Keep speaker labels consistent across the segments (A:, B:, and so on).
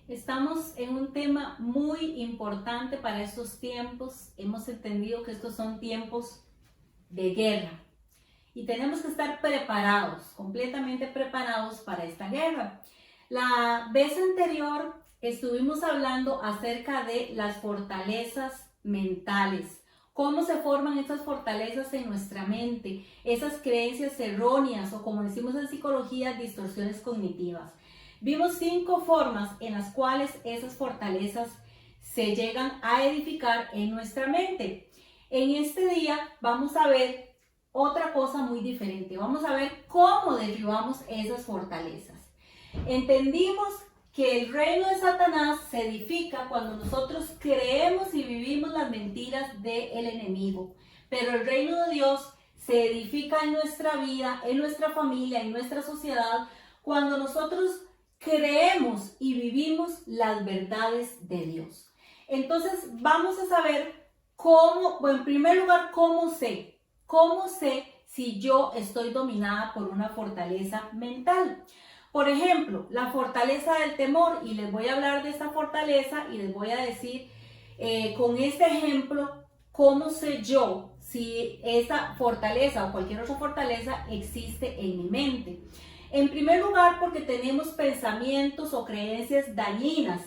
A: Estamos en un tema muy importante para estos tiempos. Hemos entendido que estos son tiempos de guerra y tenemos que estar preparados, completamente preparados para esta guerra. La vez anterior estuvimos hablando acerca de las fortalezas mentales. ¿Cómo se forman esas fortalezas en nuestra mente? Esas creencias erróneas o, como decimos en psicología, distorsiones cognitivas. Vimos 5 formas en las cuales esas fortalezas se llegan a edificar en nuestra mente. En este día vamos a ver otra cosa muy diferente. Vamos a ver cómo derribamos esas fortalezas. Entendimos que el reino de Satanás se edifica cuando nosotros creemos y vivimos las mentiras del enemigo. Pero el reino de Dios se edifica en nuestra vida, en nuestra familia, en nuestra sociedad, cuando nosotros creemos y vivimos las verdades de Dios. Entonces vamos a saber cómo, bueno, en primer lugar, cómo sé si yo estoy dominada por una fortaleza mental. Por ejemplo, la fortaleza del temor, y les voy a hablar de esta fortaleza y les voy a decir con este ejemplo cómo sé yo si esa fortaleza o cualquier otra fortaleza existe en mi mente. En primer lugar, porque tenemos pensamientos o creencias dañinas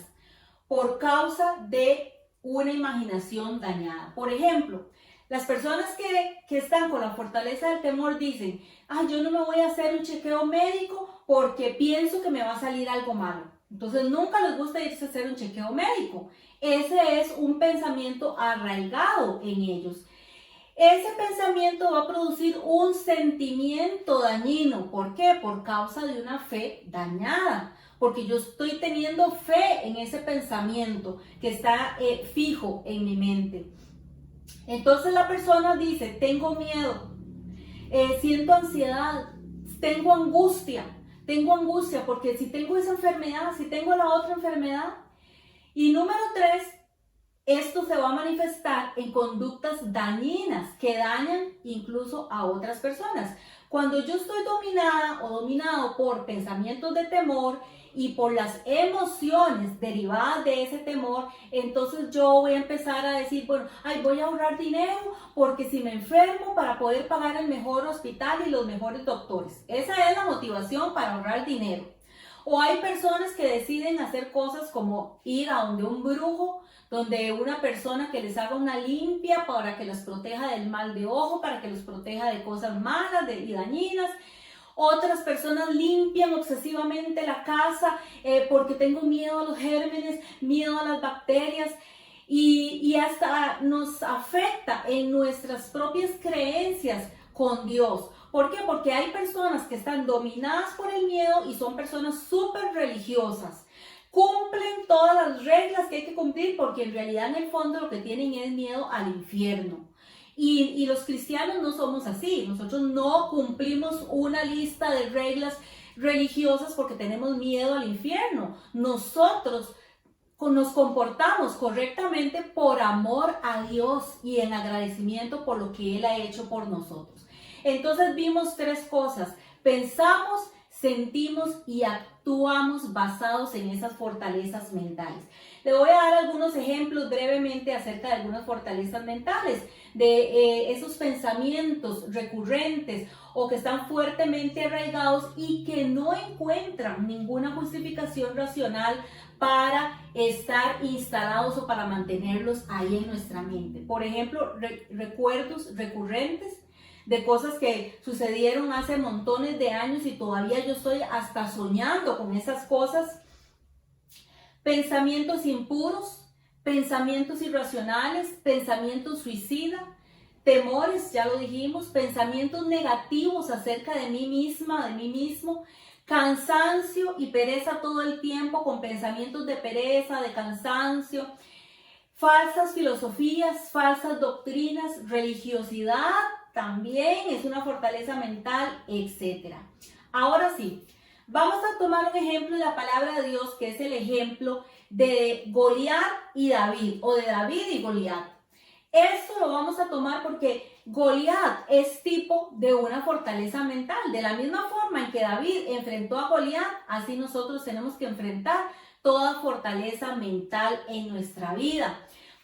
A: por causa de una imaginación dañada. Por ejemplo, las personas que están con la fortaleza del temor dicen: yo no me voy a hacer un chequeo médico porque pienso que me va a salir algo malo. Entonces nunca les gusta irse a hacer un chequeo médico. Ese es un pensamiento arraigado en ellos. Ese pensamiento va a producir un sentimiento dañino. ¿Por qué? Por causa de una fe dañada. Porque yo estoy teniendo fe en ese pensamiento que está fijo en mi mente. Entonces la persona dice: tengo miedo, siento ansiedad, tengo angustia porque si tengo esa enfermedad, si tengo la otra enfermedad. Y número 3, esto se va a manifestar en conductas dañinas que dañan incluso a otras personas. Cuando yo estoy dominada o dominado por pensamientos de temor y por las emociones derivadas de ese temor, entonces yo voy a empezar a decir: bueno, voy a ahorrar dinero porque si me enfermo, para poder pagar el mejor hospital y los mejores doctores. Esa es la motivación para ahorrar dinero. O hay personas que deciden hacer cosas como ir a donde un brujo, donde una persona que les haga una limpia para que los proteja del mal de ojo, para que los proteja de cosas malas y dañinas. Otras personas limpian obsesivamente la casa porque tengo miedo a los gérmenes, miedo a las bacterias. Y hasta nos afecta en nuestras propias creencias con Dios. ¿Por qué? Porque hay personas que están dominadas por el miedo y son personas súper religiosas. Cumplen todas las reglas que hay que cumplir porque en realidad en el fondo lo que tienen es miedo al infierno. Y los cristianos no somos así. Nosotros no cumplimos una lista de reglas religiosas porque tenemos miedo al infierno. Nosotros nos comportamos correctamente por amor a Dios y en agradecimiento por lo que Él ha hecho por nosotros. Entonces vimos 3 cosas: pensamos, sentimos y actuamos basados en esas fortalezas mentales. Le voy a dar algunos ejemplos brevemente acerca de algunas fortalezas mentales, de esos pensamientos recurrentes o que están fuertemente arraigados y que no encuentran ninguna justificación racional para estar instalados o para mantenerlos ahí en nuestra mente. Por ejemplo, recuerdos recurrentes de cosas que sucedieron hace montones de años y todavía yo estoy hasta soñando con esas cosas. Pensamientos impuros, pensamientos irracionales, pensamientos suicidas, temores, ya lo dijimos, pensamientos negativos acerca de mí misma, de mí mismo, cansancio y pereza todo el tiempo, con pensamientos de pereza, de cansancio, falsas filosofías, falsas doctrinas, religiosidad también es una fortaleza mental, etc. Ahora sí, vamos a tomar un ejemplo de la palabra de Dios, que es el ejemplo de Goliat y David, o de David y Goliat. Esto lo vamos a tomar porque Goliat es tipo de una fortaleza mental. De la misma forma en que David enfrentó a Goliat, así nosotros tenemos que enfrentar toda fortaleza mental en nuestra vida.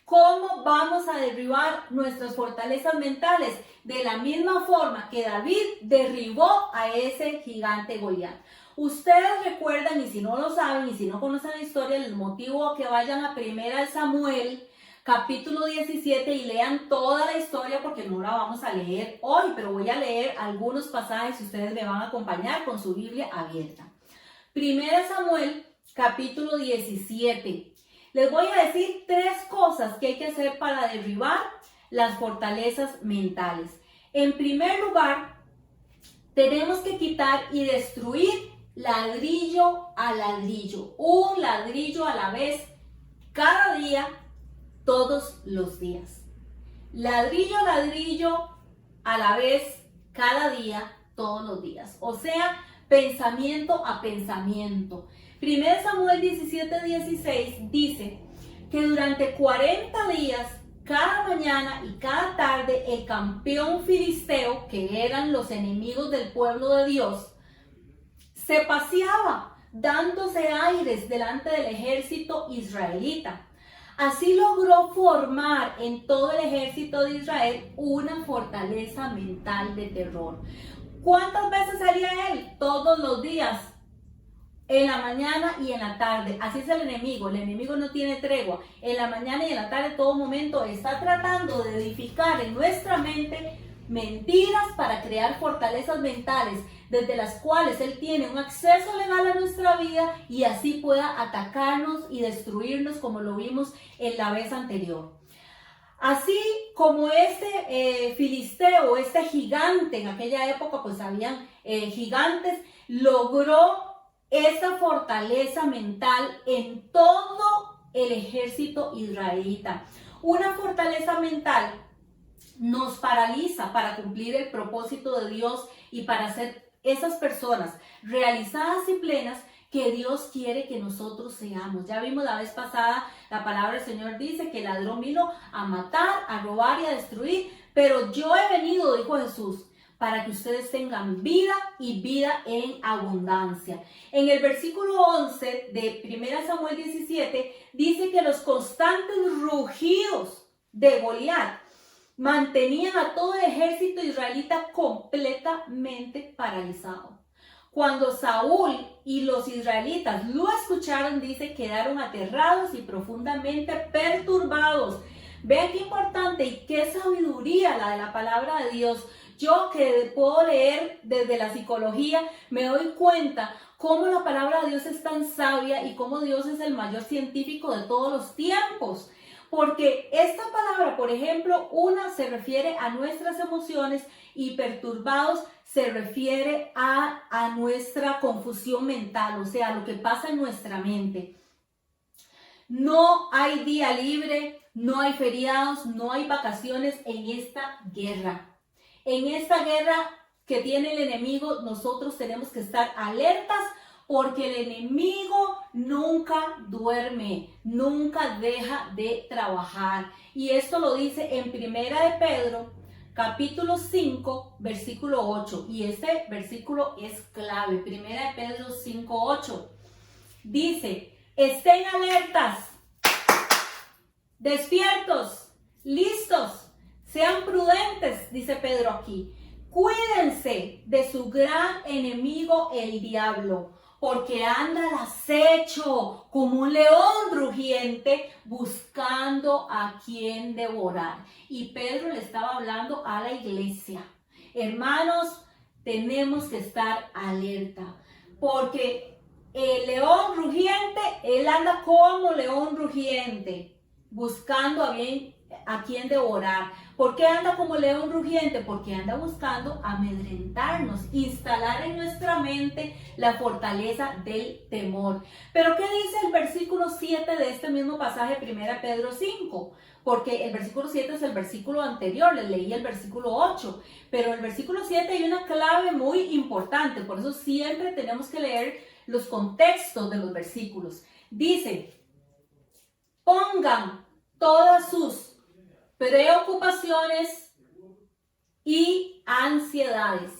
A: ¿Cómo vamos a derribar nuestras fortalezas mentales? De la misma forma que David derribó a ese gigante Goliat. Ustedes recuerdan, y si no lo saben, y si no conocen la historia, les motivo a que vayan a 1 Samuel, capítulo 17, y lean toda la historia, porque no la vamos a leer hoy, pero voy a leer algunos pasajes y ustedes me van a acompañar con su Biblia abierta. 1 Samuel, capítulo 17. Les voy a decir 3 cosas que hay que hacer para derribar las fortalezas mentales. En primer lugar, tenemos que quitar y destruir ladrillo a ladrillo, un ladrillo a la vez, cada día, todos los días. Ladrillo a ladrillo a la vez, cada día, todos los días. O sea, pensamiento a pensamiento. 1 Samuel 17:16 dice que durante 40 días, cada mañana y cada tarde, el campeón filisteo, que eran los enemigos del pueblo de Dios, se paseaba dándose aires delante del ejército israelita. Así logró formar en todo el ejército de Israel una fortaleza mental de terror. ¿Cuántas veces salía él? Todos los días. En la mañana y en la tarde. Así es el enemigo no tiene tregua. En la mañana y en la tarde, todo momento, está tratando de edificar en nuestra mente mentiras para crear fortalezas mentales, desde las cuales él tiene un acceso legal a nuestra vida y así pueda atacarnos y destruirnos, como lo vimos en la vez anterior. Así como este filisteo, este gigante, en aquella época pues habían gigantes, logró esa fortaleza mental en todo el ejército israelita. Una fortaleza mental nos paraliza para cumplir el propósito de Dios y para ser esas personas realizadas y plenas que Dios quiere que nosotros seamos. Ya vimos la vez pasada, la palabra del Señor dice que el ladrón vino a matar, a robar y a destruir, pero yo he venido, dijo Jesús, para que ustedes tengan vida y vida en abundancia. En el versículo 11 de 1 Samuel 17 dice que los constantes rugidos de Goliat mantenían a todo el ejército israelita completamente paralizado. Cuando Saúl y los israelitas lo escucharon, dice, quedaron aterrados y profundamente perturbados. Vean qué importante y qué sabiduría la de la palabra de Dios. Yo que puedo leer desde la psicología, me doy cuenta cómo la palabra de Dios es tan sabia y cómo Dios es el mayor científico de todos los tiempos. Porque esta palabra, por ejemplo, una se refiere a nuestras emociones y perturbados se refiere a nuestra confusión mental, o sea, lo que pasa en nuestra mente. No hay día libre, no hay feriados, no hay vacaciones en esta guerra. En esta guerra que tiene el enemigo, nosotros tenemos que estar alertas porque el enemigo nunca duerme, nunca deja de trabajar. Y esto lo dice en 1 de Pedro, capítulo 5, versículo 8. Y este versículo es clave, 1 de Pedro 5, 8. Dice, estén alertas, despiertos, listos, sean prudentes, dice Pedro aquí. Cuídense de su gran enemigo, el diablo, porque anda al acecho como un león rugiente buscando a quien devorar. Y Pedro le estaba hablando a la iglesia. Hermanos, tenemos que estar alerta, porque el león rugiente, él anda como león rugiente, buscando a quien devorar. ¿Por qué anda como león rugiente? Porque anda buscando amedrentarnos, instalar en nuestra mente la fortaleza del temor. Pero ¿qué dice el versículo 7 de este mismo pasaje, 1 Pedro 5? Porque el versículo 7 es el versículo anterior, les leí el versículo 8, pero en el versículo 7 hay una clave muy importante, por eso siempre tenemos que leer los contextos de los versículos. Dice, pongan todas sus preocupaciones y ansiedades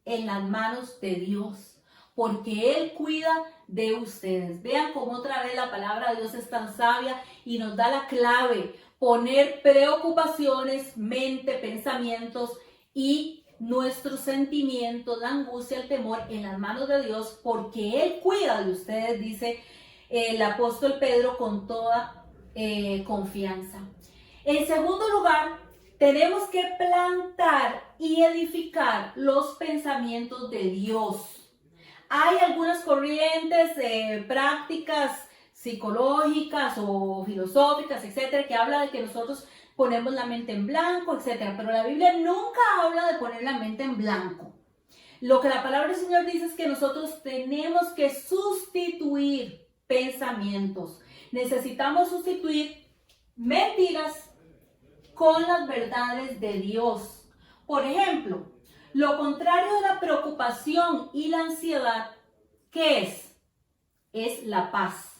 A: en las manos de Dios, porque Él cuida de ustedes. Vean cómo otra vez la palabra de Dios es tan sabia y nos da la clave: poner preocupaciones, mente, pensamientos y nuestros sentimientos, la angustia, el temor en las manos de Dios, porque Él cuida de ustedes, dice el apóstol Pedro con toda confianza. En segundo lugar, tenemos que plantar y edificar los pensamientos de Dios. Hay algunas corrientes, prácticas psicológicas o filosóficas, etcétera, que habla de que nosotros ponemos la mente en blanco, etcétera, pero la Biblia nunca habla de poner la mente en blanco. Lo que la palabra del Señor dice es que nosotros tenemos que sustituir pensamientos. Necesitamos sustituir mentiras con las verdades de Dios. Por ejemplo, lo contrario de la preocupación y la ansiedad, ¿qué es? Es la paz.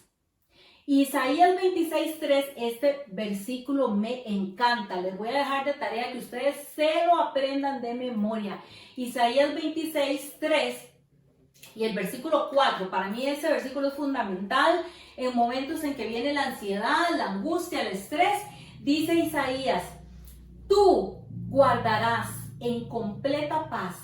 A: Isaías 26:3, este versículo me encanta. Les voy a dejar de tarea que ustedes se lo aprendan de memoria. Isaías 26:3 y el versículo 4. Para mí ese versículo es fundamental en momentos en que viene la ansiedad, la angustia, el estrés. Dice Isaías: tú guardarás en completa paz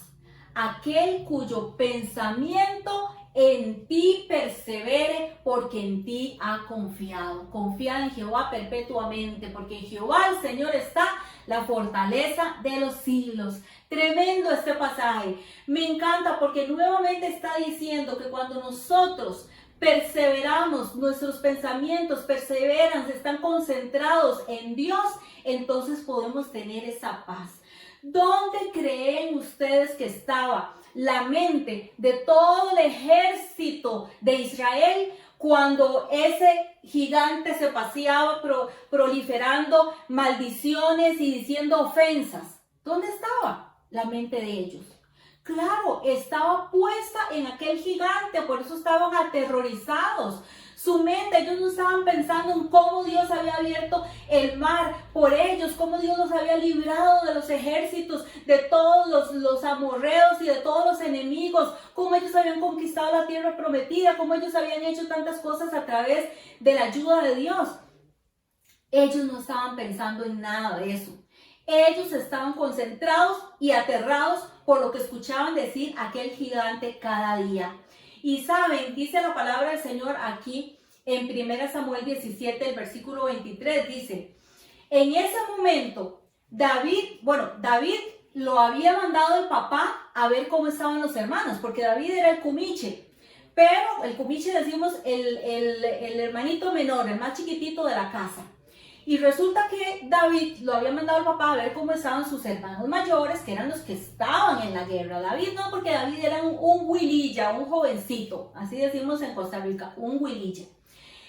A: aquel cuyo pensamiento en ti persevere, porque en ti ha confiado. Confía en Jehová perpetuamente, porque en Jehová el Señor está la fortaleza de los siglos. Tremendo este pasaje. Me encanta porque nuevamente está diciendo que cuando nosotros perseveramos, nuestros pensamientos perseveran, están concentrados en Dios, entonces podemos tener esa paz. ¿Dónde creen ustedes que estaba la mente de todo el ejército de Israel cuando ese gigante se paseaba proliferando maldiciones y diciendo ofensas? ¿Dónde estaba la mente de ellos? Claro, estaba puesta en aquel gigante, por eso estaban aterrorizados. Su mente, ellos no estaban pensando en cómo Dios había abierto el mar por ellos, cómo Dios los había librado de los ejércitos, de todos los amorreos y de todos los enemigos, cómo ellos habían conquistado la tierra prometida, cómo ellos habían hecho tantas cosas a través de la ayuda de Dios. Ellos no estaban pensando en nada de eso. Ellos estaban concentrados y aterrados por lo que escuchaban decir aquel gigante cada día. Y saben, dice la palabra del Señor aquí en 1 Samuel 17, el versículo 23, dice: en ese momento, David lo había mandado el papá a ver cómo estaban los hermanos, porque David era el cumiche. Pero el cumiche decimos el hermanito menor, el más chiquitito de la casa. Y resulta que David lo había mandado al papá a ver cómo estaban sus hermanos mayores, que eran los que estaban en la guerra. David no, porque David era un huililla, un jovencito, así decimos en Costa Rica, un huililla.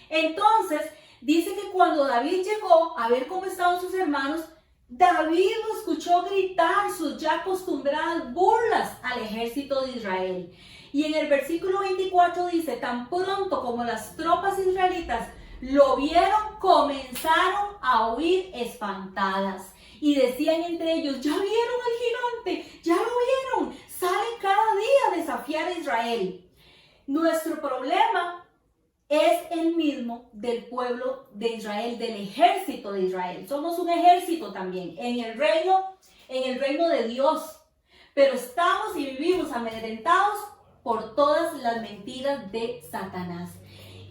A: Entonces, dice que cuando David llegó a ver cómo estaban sus hermanos, David lo escuchó gritar sus ya acostumbradas burlas al ejército de Israel. Y en el versículo 24 dice: tan pronto como las tropas israelitas lo vieron, comenzaron a huir espantadas y decían entre ellos: ya vieron al gigante, ya lo vieron, sale cada día a desafiar a Israel. Nuestro problema es el mismo del pueblo de Israel, del ejército de Israel. Somos un ejército también en el reino de Dios, pero estamos y vivimos amedrentados por todas las mentiras de Satanás.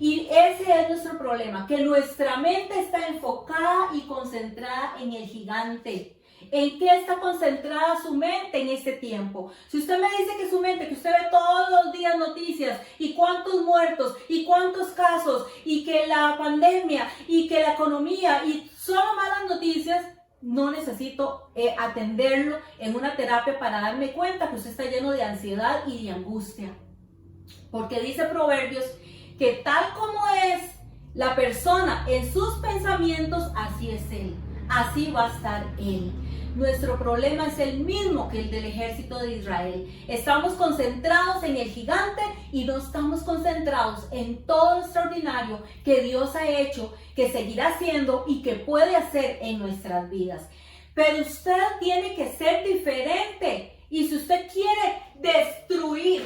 A: Y ese es nuestro problema, que nuestra mente está enfocada y concentrada en el gigante. ¿En qué está concentrada su mente en este tiempo? Si usted me dice que su mente, que usted ve todos los días noticias, y cuántos muertos, y cuántos casos, y que la pandemia, y que la economía, y solo malas noticias, no necesito atenderlo en una terapia para darme cuenta que usted está lleno de ansiedad y de angustia. Porque dice Proverbios que tal como es la persona en sus pensamientos, así es él, así va a estar él. Nuestro problema es el mismo que el del ejército de Israel. Estamos concentrados en el gigante y no estamos concentrados en todo lo extraordinario que Dios ha hecho, que seguirá haciendo y que puede hacer en nuestras vidas. Pero usted tiene que ser diferente. Y si usted quiere destruir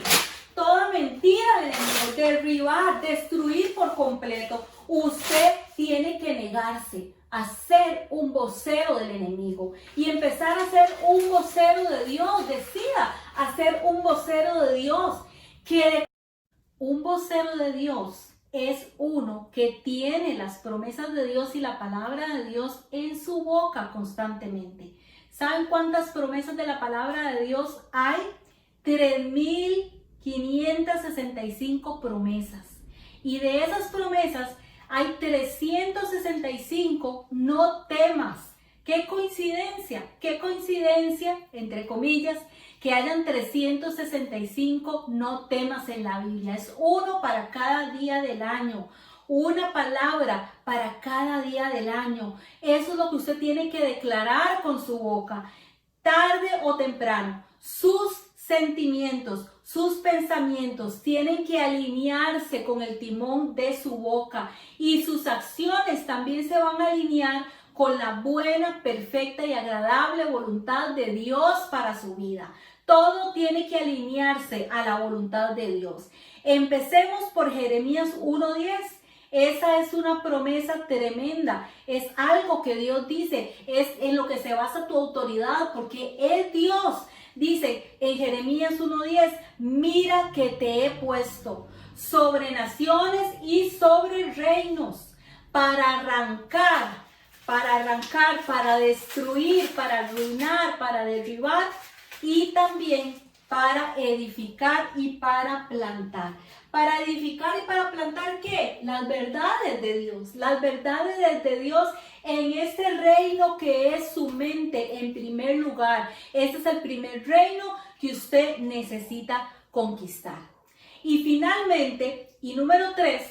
A: toda mentira del enemigo, derribar, destruir por completo. Usted tiene que negarse a ser un vocero del enemigo y empezar a ser un vocero de Dios. Decida a ser un vocero de Dios. Un vocero de Dios es uno que tiene las promesas de Dios y la palabra de Dios en su boca constantemente. ¿Saben cuántas promesas de la palabra de Dios hay? 3.565 promesas. Y de esas promesas hay 365 no temas. ¡Qué coincidencia! ¡Qué coincidencia, entre comillas, que hayan 365 no temas en la Biblia! Es uno para cada día del año. Una palabra para cada día del año. Eso es lo que usted tiene que declarar con su boca. Tarde o temprano, sus sentimientos, sus pensamientos tienen que alinearse con el timón de su boca. Y sus acciones también se van a alinear con la buena, perfecta y agradable voluntad de Dios para su vida. Todo tiene que alinearse a la voluntad de Dios. Empecemos por Jeremías 1:10. Esa es una promesa tremenda, es algo que Dios dice, es en lo que se basa tu autoridad, porque es Dios. Dice en Jeremías 1:10, mira que te he puesto sobre naciones y sobre reinos para arrancar, para destruir, para arruinar, para derribar y también para edificar y para plantar. Para edificar y para plantar, ¿qué? Las verdades de Dios. Las verdades de Dios en este reino que es su mente en primer lugar. Este es el primer reino que usted necesita conquistar. Y finalmente, y número 3,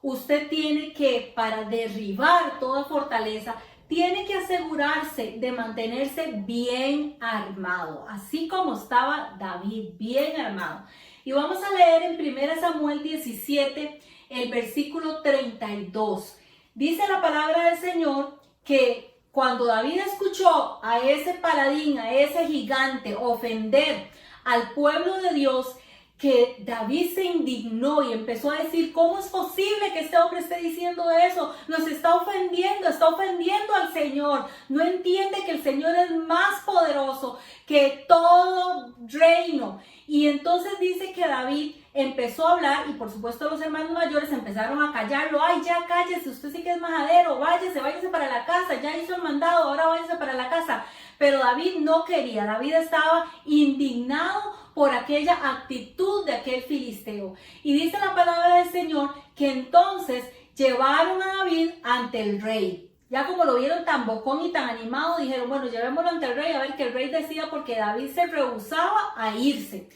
A: usted tiene que, para derribar toda fortaleza, tiene que asegurarse de mantenerse bien armado, así como estaba David, bien armado. Y vamos a leer en 1 Samuel 17, el versículo 32. Dice la palabra del Señor que cuando David escuchó a ese paladín, a ese gigante ofender al pueblo de Dios, que David se indignó y empezó a decir, ¿cómo es posible que este hombre esté diciendo eso? Nos está ofendiendo al Señor. No entiende que el Señor es más poderoso que todo reino. Y entonces dice que David empezó a hablar y por supuesto los hermanos mayores empezaron a callarlo. Ay, ya cállese, usted sí que es majadero, váyase para la casa, ya hizo el mandado, ahora váyase para la casa. Pero David no quería, David estaba indignado por aquella actitud de aquel filisteo. Y dice la palabra del Señor que entonces llevaron a David ante el rey. Ya como lo vieron tan bocón y tan animado, dijeron, bueno, llevémoslo ante el rey a ver que el rey decida, porque David se rehusaba a irse.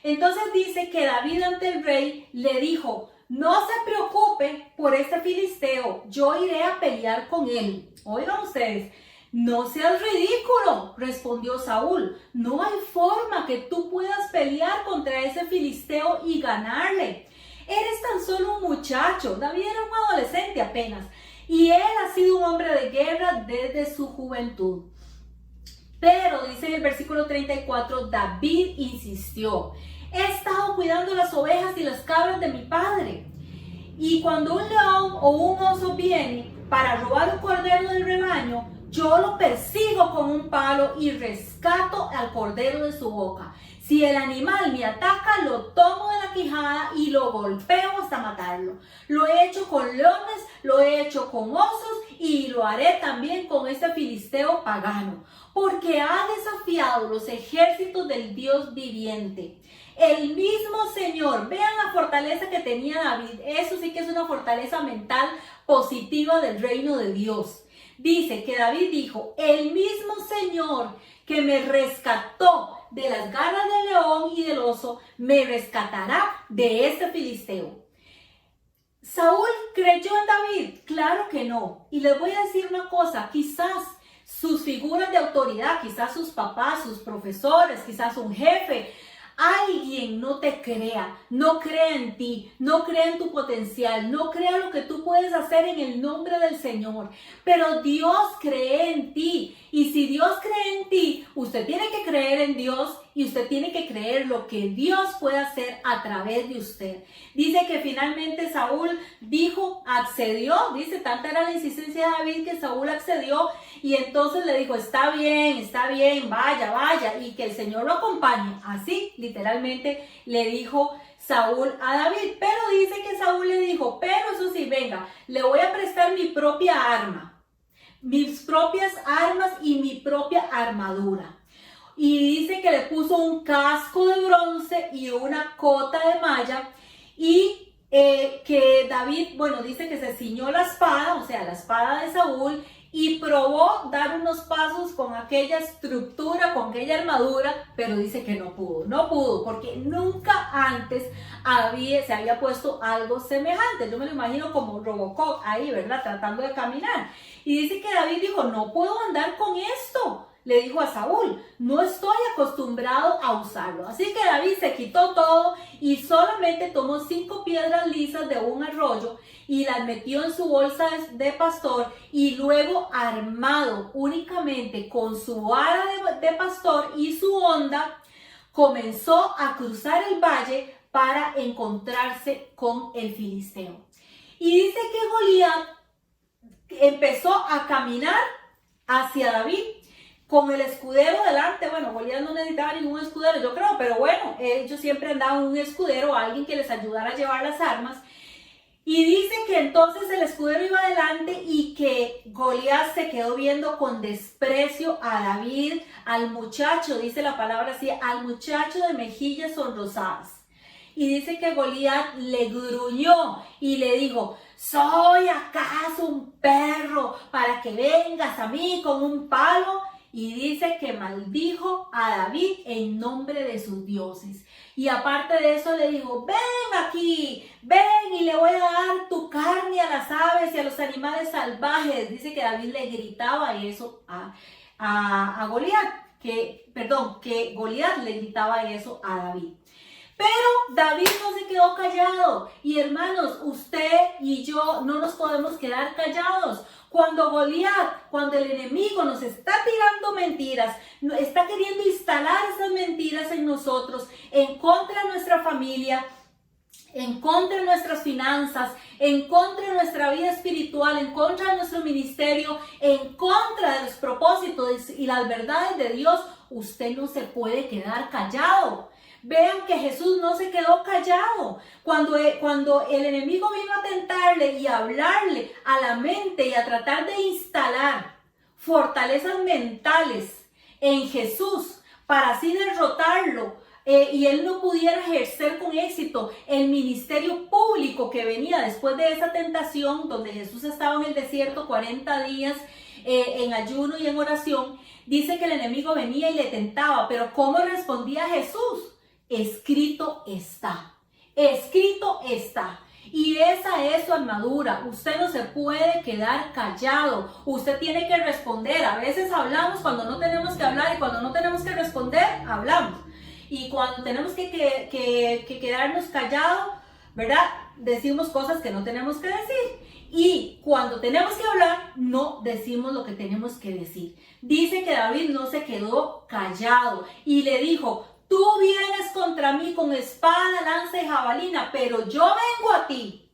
A: Entonces dice que David ante el rey le dijo, no se preocupe por este filisteo, yo iré a pelear con él. Oigan ustedes, no seas ridículo, respondió Saúl. No hay forma que tú puedas pelear contra ese filisteo y ganarle. Eres tan solo un muchacho. David era un adolescente apenas. Y él ha sido un hombre de guerra desde su juventud. Pero dice en el versículo 34, David insistió. He estado cuidando las ovejas y las cabras de mi padre. Y cuando un león o un oso viene para robar un cordero del rebaño, yo lo persigo con un palo y rescato al cordero de su boca. Si el animal me ataca, lo tomo de la quijada y lo golpeo hasta matarlo. Lo he hecho con leones, lo he hecho con osos y lo haré también con este filisteo pagano, porque ha desafiado los ejércitos del Dios viviente. El mismo Señor, vean la fortaleza que tenía David. Eso sí que es una fortaleza mental positiva del reino de Dios. Dice que David dijo, el mismo Señor que me rescató de las garras del león y del oso, me rescatará de este filisteo. ¿Saúl creyó en David? Claro que no. Y les voy a decir una cosa, quizás sus figuras de autoridad, quizás sus papás, sus profesores, quizás un jefe, alguien no te crea, no crea en ti, no crea en tu potencial, no crea lo que tú puedes hacer en el nombre del Señor. Pero Dios cree en ti. Y si Dios cree en ti, usted tiene que creer en Dios y usted tiene que creer lo que Dios puede hacer a través de usted. Dice que finalmente Saúl dijo, accedió, dice, tanta era la insistencia de David que Saúl accedió y entonces le dijo, está bien, vaya, vaya, y que el Señor lo acompañe. Así, literalmente, le dijo Saúl a David, pero dice que Saúl le dijo, pero eso sí, venga, le voy a prestar mi propia arma, mis propias armas y mi propia armadura. Y dice que le puso un casco de bronce y una cota de malla y que David, bueno, dice que se ciñó la espada, o sea, la espada de Saúl, y probó dar unos pasos con aquella estructura, con aquella armadura, pero dice que no pudo, porque nunca antes se había puesto algo semejante. Yo me lo imagino como Robocop ahí, ¿verdad? Tratando de caminar. Y dice que David dijo, no puedo andar con esto. Le dijo a Saúl, no estoy acostumbrado a usarlo. Así que David se quitó todo y solamente tomó 5 piedras lisas de un arroyo y las metió en su bolsa de pastor y luego, armado únicamente con su vara de pastor y su honda, comenzó a cruzar el valle para encontrarse con el filisteo. Y dice que Goliat empezó a caminar hacia David con el escudero delante. Bueno, Goliat no necesitaba ningún escudero, yo creo, pero bueno, ellos siempre andaban un escudero, alguien que les ayudara a llevar las armas. Y dice que entonces el escudero iba adelante y que Goliat se quedó viendo con desprecio a David, al muchacho, dice la palabra así, al muchacho de mejillas sonrosadas. Y dice que Goliat le gruñó y le dijo, ¿soy acaso un perro para que vengas a mí con un palo? Y dice que maldijo a David en nombre de sus dioses. Y aparte de eso le dijo, ven aquí, ven y le voy a dar tu carne a las aves y a los animales salvajes. Dice que David le gritaba eso a Goliat, que Goliat le gritaba eso a David. Pero David no se quedó callado. Y hermanos, usted y yo no nos podemos quedar callados. Cuando Goliat, cuando el enemigo nos está tirando mentiras, está queriendo instalar esas mentiras en nosotros, en contra de nuestra familia, en contra de nuestras finanzas, en contra de nuestra vida espiritual, en contra de nuestro ministerio, en contra de los propósitos y las verdades de Dios, usted no se puede quedar callado. Vean que Jesús no se quedó callado. Cuando el enemigo vino a tentarle y a hablarle a la mente y a tratar de instalar fortalezas mentales en Jesús para así derrotarlo y él no pudiera ejercer con éxito el ministerio público que venía después de esa tentación donde Jesús estaba en el desierto 40 días en ayuno y en oración, dice que el enemigo venía y le tentaba, pero ¿cómo respondía Jesús? Escrito está, escrito está. Y esa es su armadura. Usted no se puede quedar callado. Usted tiene que responder. A veces hablamos cuando no tenemos que hablar y cuando no tenemos que responder, hablamos. Y cuando tenemos que quedarnos callados, ¿verdad? Decimos cosas que no tenemos que decir. Y cuando tenemos que hablar, no decimos lo que tenemos que decir. Dice que David no se quedó callado y le dijo, tú vienes contra mí con espada, lanza y jabalina, pero yo vengo a ti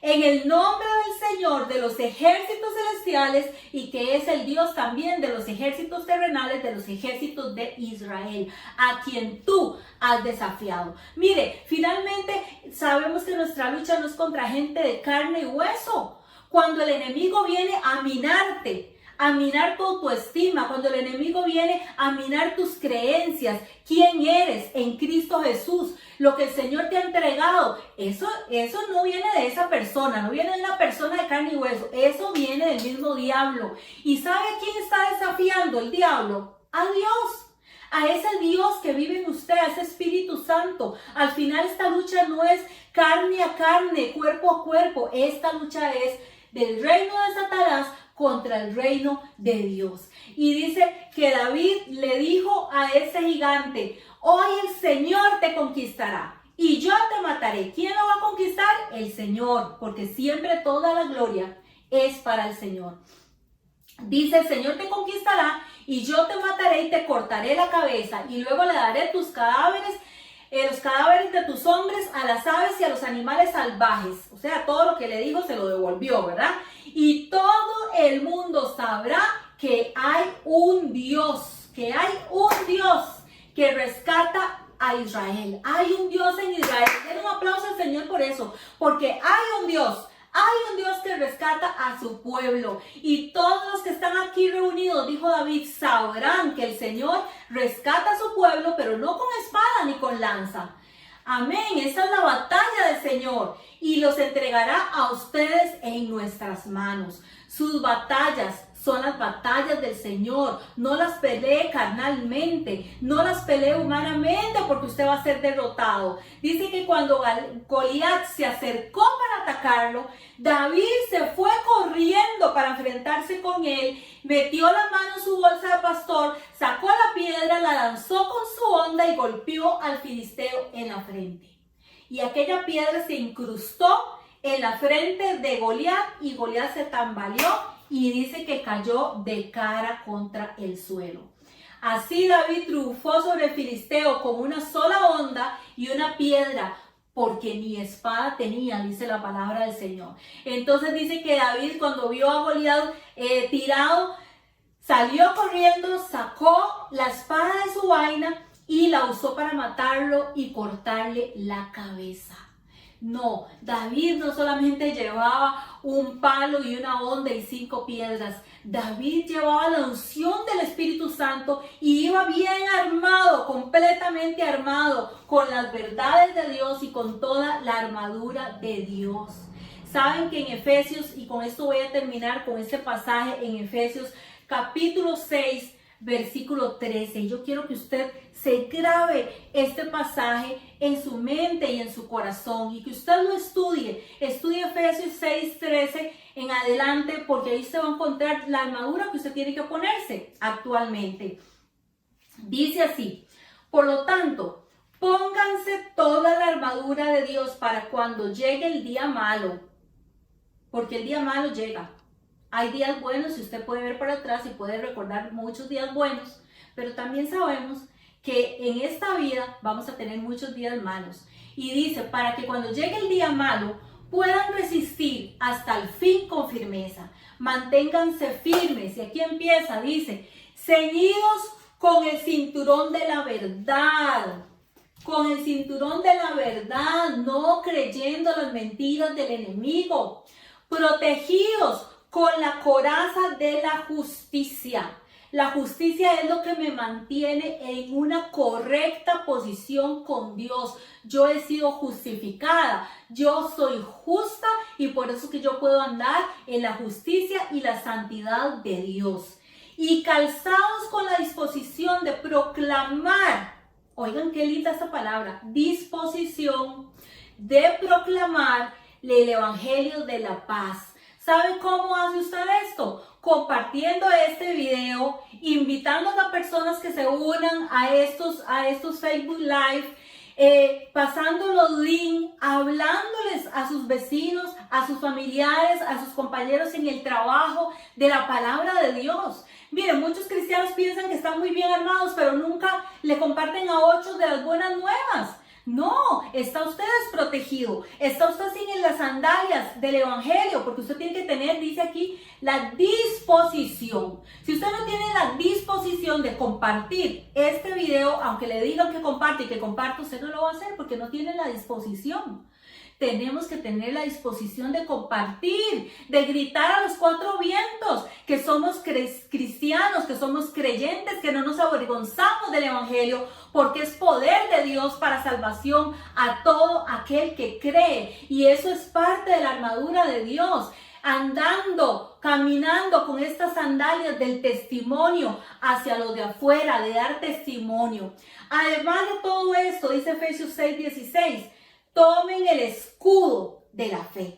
A: en el nombre del Señor de los ejércitos celestiales y que es el Dios también de los ejércitos terrenales, de los ejércitos de Israel, a quien tú has desafiado. Mire, finalmente sabemos que nuestra lucha no es contra gente de carne y hueso. Cuando el enemigo viene a minarte, a minar tu autoestima, cuando el enemigo viene a minar tus creencias, quién eres en Cristo Jesús, lo que el Señor te ha entregado, eso no viene de esa persona, no viene de una persona de carne y hueso, eso viene del mismo diablo. ¿Y sabe quién está desafiando el diablo? A Dios. A ese Dios que vive en usted, a ese Espíritu Santo. Al final esta lucha no es carne a carne, cuerpo a cuerpo, esta lucha es del reino de Satanás contra el reino de Dios. Y dice que David le dijo a ese gigante, hoy el Señor te conquistará y yo te mataré. ¿Quién lo va a conquistar? El Señor, porque siempre toda la gloria es para el Señor. Dice, el Señor te conquistará y yo te mataré y te cortaré la cabeza y luego le daré tus cadáveres, los cadáveres de tus hombres a las aves y a los animales salvajes. O sea, todo lo que le dijo se lo devolvió, ¿verdad? Y todo el mundo sabrá que hay un Dios, que rescata a Israel. Hay un Dios en Israel. Den un aplauso al Señor por eso, porque hay un Dios que rescata a su pueblo. Y todos los que están aquí reunidos, dijo David, sabrán que el Señor rescata a su pueblo, pero no con espada ni con lanza. Amén, esa es la batalla del Señor y los entregará a ustedes en nuestras manos. Sus batallas son las batallas del Señor. No las pelee carnalmente, no las pelee humanamente porque usted va a ser derrotado. Dice que cuando Goliat se acercó para atacarlo, David se fue corriendo para enfrentarse con él, metió la mano en su bolsa de pastor, sacó la piedra, la lanzó con su honda y golpeó al filisteo en la frente. Y aquella piedra se incrustó en la frente de Goliat y Goliat se tambaleó y dice que cayó de cara contra el suelo. Así David triunfó sobre el filisteo con una sola honda y una piedra, porque ni espada tenía, dice la palabra del Señor. Entonces dice que David, cuando vio a Goliat tirado, salió corriendo, sacó la espada de su vaina y la usó para matarlo y cortarle la cabeza. No, David no solamente llevaba un palo y una honda y 5 piedras. David llevaba la unción del Espíritu Santo y iba bien armado, completamente armado, con las verdades de Dios y con toda la armadura de Dios. Saben que en Efesios, y con esto voy a terminar con este pasaje en Efesios capítulo 6, versículo 13. Yo quiero que usted se grabe este pasaje en su mente y en su corazón y que usted lo estudie Efesios 6, 13 en adelante, porque ahí se va a encontrar la armadura que usted tiene que ponerse actualmente. Dice así: por lo tanto, pónganse toda la armadura de Dios para cuando llegue el día malo, porque el día malo llega. Hay días buenos y usted puede ver para atrás y puede recordar muchos días buenos, pero también sabemos que en esta vida vamos a tener muchos días malos. Y dice, para que cuando llegue el día malo puedan resistir hasta el fin con firmeza. Manténganse firmes. Y aquí empieza, dice, ceñidos con el cinturón de la verdad. Con el cinturón de la verdad, no creyendo las mentiras del enemigo. Protegidos con la coraza de la justicia. La justicia es lo que me mantiene en una correcta posición con Dios. Yo he sido justificada, yo soy justa y por eso que yo puedo andar en la justicia y la santidad de Dios. Y calzados con la disposición de proclamar, oigan qué linda esta palabra, disposición de proclamar el evangelio de la paz. ¿Sabe cómo hace usted esto? Compartiendo este video, invitando a las personas que se unan a estos Facebook Live, pasando los links, hablándoles a sus vecinos, a sus familiares, a sus compañeros en el trabajo de la palabra de Dios. Miren, muchos cristianos piensan que están muy bien armados, pero nunca le comparten a otros de las buenas nuevas. No, está usted desprotegido, está usted sin las sandalias del evangelio, porque usted tiene que tener, dice aquí, la disposición. Si usted no tiene la disposición de compartir este video, aunque le digan que comparte y que comparta, usted no lo va a hacer porque no tiene la disposición. Tenemos que tener la disposición de compartir, de gritar a los 4 vientos que somos cristianos, que somos creyentes, que no nos avergonzamos del evangelio, porque es poder de Dios para salvación a todo aquel que cree. Y eso es parte de la armadura de Dios. Andando, caminando con estas sandalias del testimonio hacia lo de afuera, de dar testimonio. Además de todo esto, dice Efesios 6:16, tomen el escudo de la fe.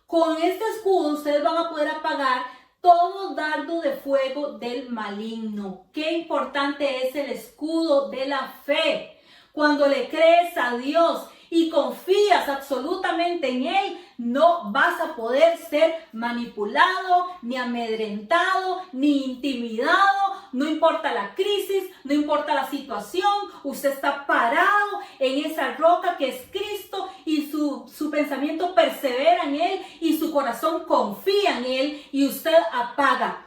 A: Con este escudo ustedes van a poder apagar todo dardo de fuego del maligno. Qué importante es el escudo de la fe. Cuando le crees a Dios y confías absolutamente en Él, no vas a poder ser manipulado, ni amedrentado, ni intimidado. No importa la crisis, no importa la situación, usted está parado en esa roca que es Cristo y su pensamiento persevera en Él y su corazón confía en Él y usted apaga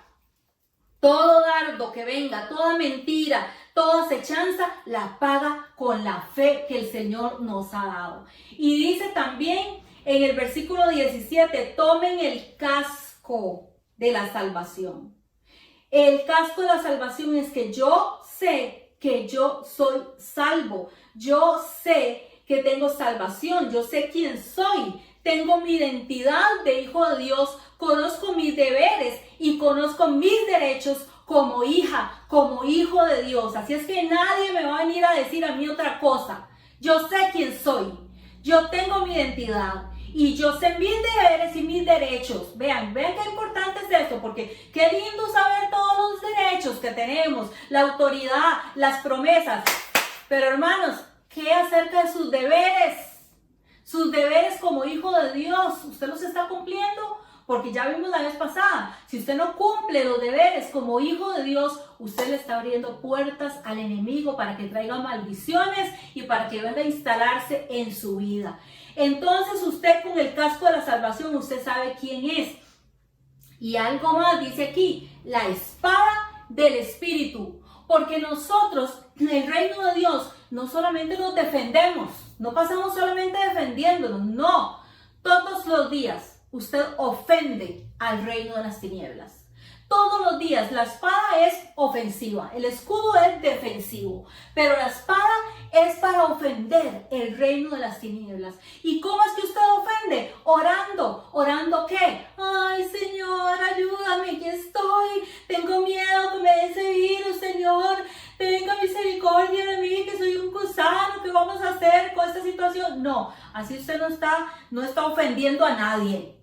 A: todo dardo que venga, toda mentira, toda acechanza, la apaga con la fe que el Señor nos ha dado. Y dice también en el versículo 17, tomen el casco de la salvación. El casco de la salvación es que yo sé que yo soy salvo. Yo sé que tengo salvación. Yo sé quién soy. Tengo mi identidad de hijo de Dios. Conozco mis deberes y conozco mis derechos como hija, como hijo de Dios. Así es que nadie me va a venir a decir a mí otra cosa. Yo sé quién soy. Yo tengo mi identidad. Y yo sé mis deberes y mis derechos. Vean qué importante es esto, porque qué lindo saber todos los derechos que tenemos, la autoridad, las promesas. Pero hermanos, ¿qué acerca de sus deberes? Sus deberes como hijo de Dios, ¿usted los está cumpliendo? Porque ya vimos la vez pasada, si usted no cumple los deberes como hijo de Dios, usted le está abriendo puertas al enemigo para que traiga maldiciones y para que venga a instalarse en su vida. Entonces usted con el casco de la salvación, usted sabe quién es. Y algo más dice aquí, la espada del Espíritu. Porque nosotros, en el reino de Dios, no solamente nos defendemos, no pasamos solamente defendiéndonos, no. Todos los días usted ofende al reino de las tinieblas. Todos los días la espada es ofensiva, el escudo es defensivo, pero la espada es para ofender el reino de las tinieblas. ¿Y cómo es que usted ofende? Orando. ¿Orando qué? Ay, Señor, ayúdame, aquí estoy, tengo miedo que me dé ese virus, Señor, tenga misericordia de mí, que soy un gusano, ¿qué vamos a hacer con esta situación? No, así usted no está ofendiendo a nadie.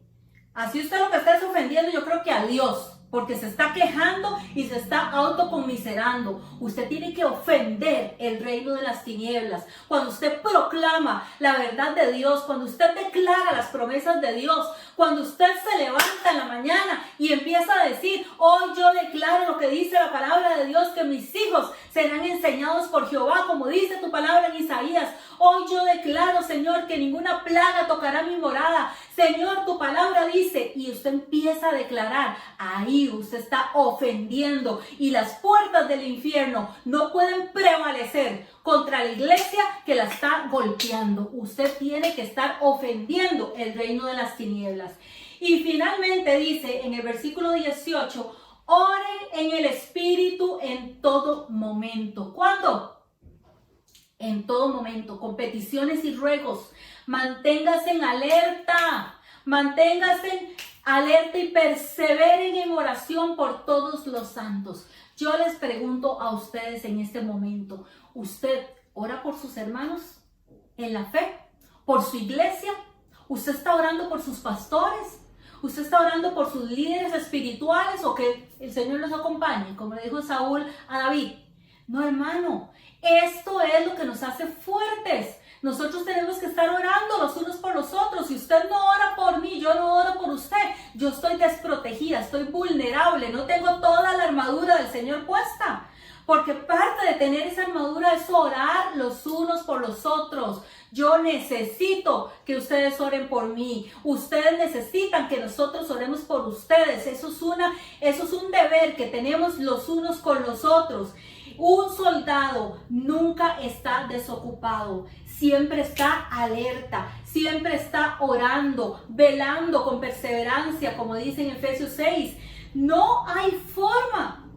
A: Así usted lo que está es ofendiendo, yo creo que a Dios, porque se está quejando y se está autoconmiserando. Usted tiene que ofender el reino de las tinieblas. Cuando usted proclama la verdad de Dios, cuando usted declara las promesas de Dios, cuando usted se levanta en la mañana y empieza a decir, hoy yo declaro lo que dice la palabra de Dios, que mis hijos serán enseñados por Jehová, como dice tu palabra en Isaías. Hoy yo declaro, Señor, que ninguna plaga tocará mi morada. Señor, tu palabra dice, y usted empieza a declarar, ahí usted está ofendiendo y las puertas del infierno no pueden prevalecer contra la iglesia que la está golpeando. Usted tiene que estar ofendiendo el reino de las tinieblas. Y finalmente dice en el versículo 18, oren en el Espíritu en todo momento. ¿Cuándo? En todo momento, con peticiones y ruegos. Manténgase en alerta. Manténgase alerta y perseveren en oración por todos los santos. Yo les pregunto a ustedes en este momento, ¿usted ora por sus hermanos en la fe? ¿Por su iglesia? ¿Usted está orando por sus pastores? ¿Usted está orando por sus líderes espirituales o que el Señor los acompañe? Como le dijo Saúl a David. No, hermano, esto es lo que nos hace fuertes. Nosotros tenemos que estar orando los unos por los otros. Si usted no ora por mí, yo no oro por usted. Yo estoy desprotegida, estoy vulnerable, no tengo toda la armadura del Señor puesta. Porque parte de tener esa armadura es orar los unos por los otros. Yo necesito que ustedes oren por mí. Ustedes necesitan que nosotros oremos por ustedes. Eso es un deber que tenemos los unos con los otros. Un soldado nunca está desocupado, siempre está alerta, siempre está orando, velando con perseverancia, como dice en Efesios 6. No hay forma,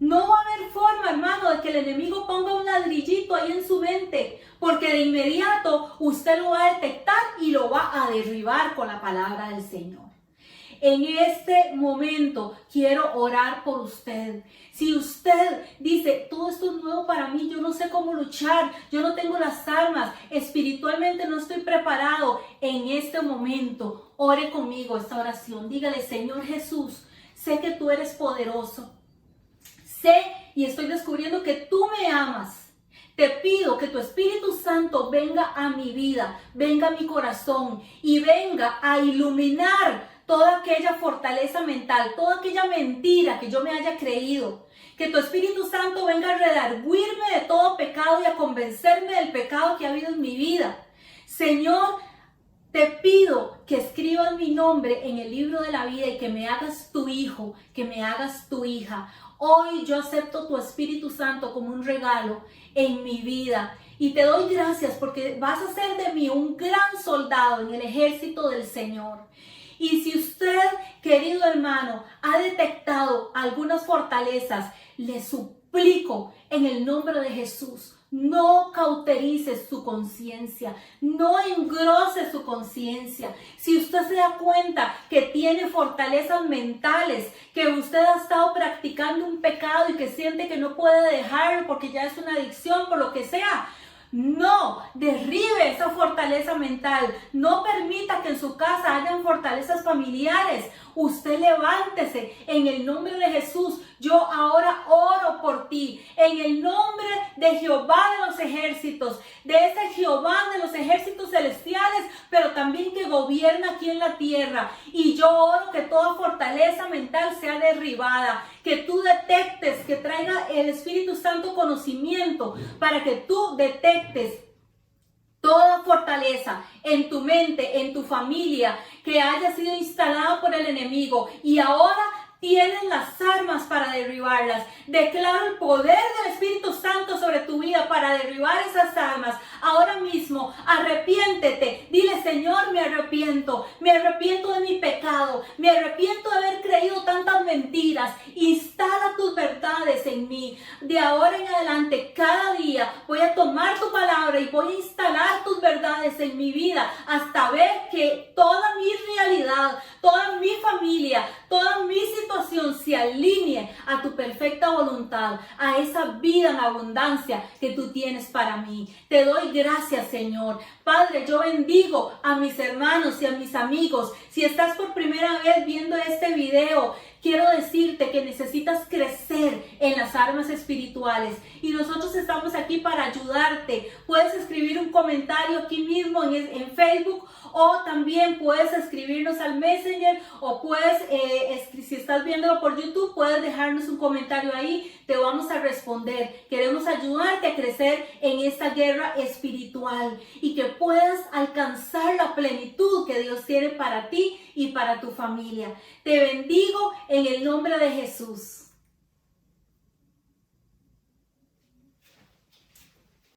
A: no va a haber forma, hermano, de que el enemigo ponga un ladrillito ahí en su mente, porque de inmediato usted lo va a detectar y lo va a derribar con la palabra del Señor. En este momento quiero orar por usted. Si usted dice, todo esto es nuevo para mí, yo no sé cómo luchar, yo no tengo las armas, espiritualmente no estoy preparado, en este momento, ore conmigo esta oración. Dígale, Señor Jesús, sé que tú eres poderoso. Sé y estoy descubriendo que tú me amas, Te pido que tu Espíritu Santo venga a mi vida, venga a mi corazón y venga a iluminar toda aquella fortaleza mental, toda aquella mentira que yo me haya creído. Que tu Espíritu Santo venga a redarguirme de todo pecado y a convencerme del pecado que ha habido en mi vida. Señor, te pido que escribas mi nombre en el libro de la vida y que me hagas tu hijo, que me hagas tu hija. Hoy yo acepto tu Espíritu Santo como un regalo en mi vida y te doy gracias porque vas a hacer de mí un gran soldado en el ejército del Señor. Y si usted, querido hermano, ha detectado algunas fortalezas, le suplico en el nombre de Jesús, no cauterice su conciencia, no engrose su conciencia. Si usted se da cuenta que tiene fortalezas mentales, que usted ha estado practicando un pecado y que siente que no puede dejarlo porque ya es una adicción, por lo que sea, no, derribe esa fortaleza mental. No permita que en su casa hayan fortalezas familiares. Usted levántese en el nombre de Jesús. Yo ahora oro por ti en el nombre de Jehová de los ejércitos, de ese Jehová de los ejércitos celestiales, pero también que gobierna aquí en la tierra. Y yo oro que toda fortaleza mental sea derribada, que tú detectes, que traiga el Espíritu Santo conocimiento para que tú detectes toda fortaleza en tu mente, en tu familia, que haya sido instalada por el enemigo y ahora tienes las armas para derribarlas. Declaro el poder del Espíritu Santo sobre tu vida para derribar esas armas. Ahora mismo, arrepiéntete. Dile, Señor, me arrepiento de mi pecado, me arrepiento de haber creído tantas mentiras. Instala tus verdades en mí. De ahora en adelante, cada día voy a tomar tu palabra y voy a instalar tus verdades en mi vida hasta ver que toda mi realidad, toda mi familia, toda mi situación se alinee a tu perfecta voluntad, a esa vida en abundancia que tú tienes para mí. Te doy gracias, Señor. Padre, yo bendigo a mis hermanos y a mis amigos. Si estás por primera vez viendo este video, quiero decirte que necesitas crecer en las armas espirituales y nosotros estamos aquí para ayudarte. Puedes escribir un comentario aquí mismo en Facebook o también puedes escribirnos al Messenger o puedes, si estás viéndolo por YouTube, puedes dejarnos un comentario ahí. Te vamos a responder. Queremos ayudarte a crecer en esta guerra espiritual y que puedas alcanzar la plenitud que Dios tiene para ti y para tu familia. Te bendigo en el nombre de Jesús.